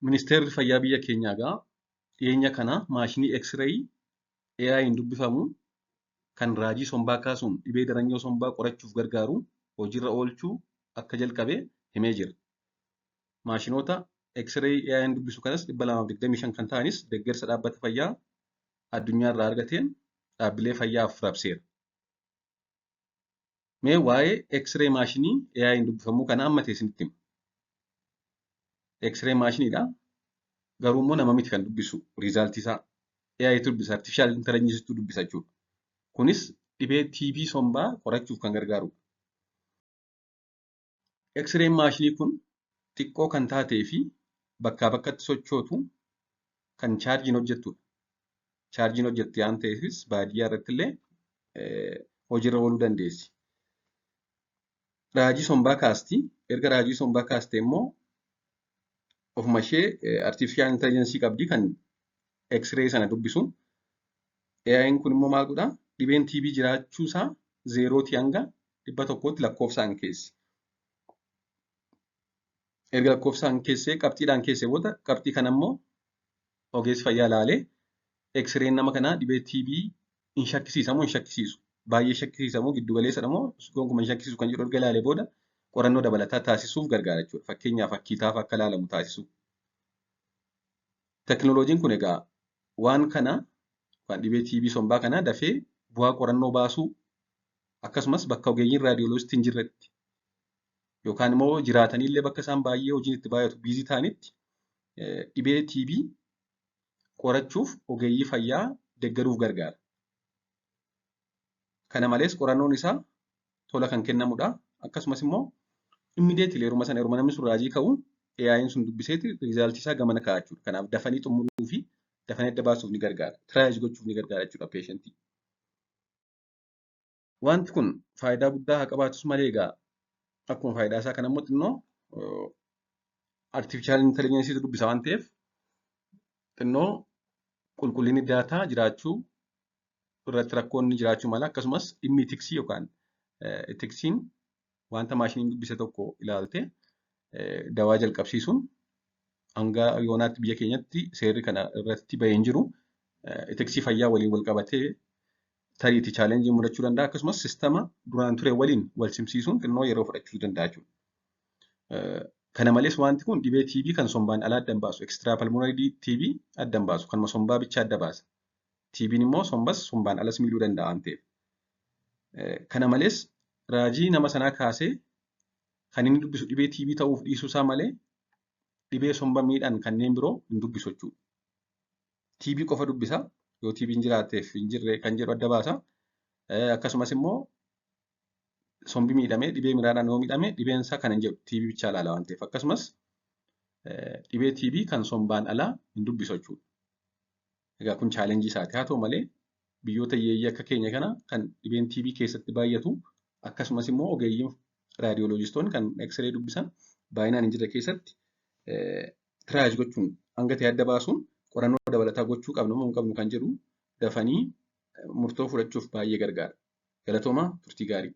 Ministeerri fayyaa biyya keenyaa egaa dhiyeenya kana maashinii X-ray AI'n dubbifamu kan raajii sombaa kaasuun dhibee daranyoo sombaa qorachuuf gargaaru hojiirra oolchuu akka jalqabe himee jira. Maashinoota X-ray AI'n dubbisu kanas 225 kan ta'anis deeggarsa dhaabbata fayyaa addunyaa irraa argateen dhaabbilee fayyaaf raabseera. Mee waa'ee X-ray maashinii AI'n dubbifamuu kana amma isinitti hima. X-ray maashiniidha. Garuu immoo nama miti kan dubbisu riizaaltii isaa AI'tu dubbisa, artificial intelligence'tu dubbisa jechuudha. Kunis dhibee TB sombaa qorachuuf kan gargaarudha. X-ray maashinii kun xiqqoo kan taatee fi bakkaa bakkatti sochootu kan chaarjiin hojjettudha. Chaarjiin hojjetti waan ta'eefis baadiyyaa irratti illee hojiirra ooluu dandeessi. Raajii sombaa kaasti. Erga raajii sombaa kaastee immoo ofuma ishee artificial intelligence qabdi kan X-ray sana dubbisu. AI'n kun immoo maal godhaa? Dhibeen TB jiraachuu isaa 0 hanga 100tti lakkoofsaan keessi. Erga lakkoofsaan keessee qabxiidhaan keessee booda qabxii kana immoo ogeessi fayyaa ilaalee X-ray'n nama kanaa dhibee TB hin shakkisiisa moo hin shakkisiisu? Baay'ee shakkisiisa moo giddu galeessadha moo gonkumaa hin shakkisiisu kan jedhu erga ilaalee booda qorannoo dabalataa taasisuuf gargaara jechuudha. Fakkeenyaaf akkiitaaf akka ilaalamu taasisu. Teknooloojiin kun egaa waan kana kan dhibee TB sombaa kana dafee bu'aa qorannoo baasuu akkasumas bakka ogeeyyiin raadiyooloojistii hin jirretti yookaan immoo jiraataniillee bakka isaan baay'ee hojiin itti baay'atu biizii ta'anitti dhibee TB qorachuuf ogeeyyii fayyaa deeggaruuf gargaara. Kana malees qorannoon isaa tola kan kennamudha. Akkasumas immoo immediately yeruma sana yeruma namni sun raajii ka'u AI'n sun dubbiseeti riizaaltii isaa gamana ka'a jechuudha. Kanaaf dafanii xumuruu fi dafanii adda baasuuf ni gargaara. Tiraayij gochuuf ni gargaara jechuudha peeshentii. Wanti kun faayidaa guddaa haa qabaatus malee egaa akkuma faayidaa isaa kana immoo xinnoo artificial intelligence'tu dubbisa waan ta'eef xinnoo qulqullinni daataa jiraachuu irratti rakkoonni jiraachuu mala akkasumas dhimmi itiksii yookaan itiksiin wanta maashiniin dubbise tokko ilaalte dawaa jalqabsiisuun hanga yoonaatti biyya keenyatti seerri kana irratti bahee hin jiru. Itiksii fayyaa waliin wal qabatee tariitii chaalenjii mudachuu danda'a akkasumas sistema duraan ture waliin wal simsiisuun xinnoo yeroo fudhachuu danda'a jechuudha. Kana malees wanti kun dhibee TB kan sombaan alaa adda hin baasu. Extra pulmonary TB adda hin baasu. Kanuma sombaa bicha adda baasa. TB'n immoo sombas sombaan alas miidhuu danda'a waan ta'eef. Kana malees raajii nama sanaa kaasee kan inni dubbisu dhibee TB ta'uuf dhiisuu isaa malee dhibee somba miidhan kanneen biroo hin dubbisu jechuudha. TB qofa dubbisa. Yoo TB'n jiraateef hin jirre kan jedhu adda baasa. Akkasumas immoo sombi miidhamee dhibee biraadhaan yoo miidhame dhibeen isaa kan hin jedhu TB bichaa ilaala waan ta'eef. Akkasumas dhibee TB kan sombaan alaa hin dubbisu jechuudha. Egaa kun chaalenjii isaati. Haa ta'u malee biyyoota hiyyeeyyii akka keenya kana kan dhibeen TB keessatti baay'atu akkasumas immoo ogeeyyiin raadiyooloojistoonni kan X-ray dubbisan baay'inaan hin jirre keessatti tiraayij gochuun hanga ta'e adda baasuun qorannoo dabalataa gochuu qabnu moo hin qabnu kan jedhu dafanii murtoo fudhachuuf baay'ee gargaara. Galatoomaa turtii gaarii.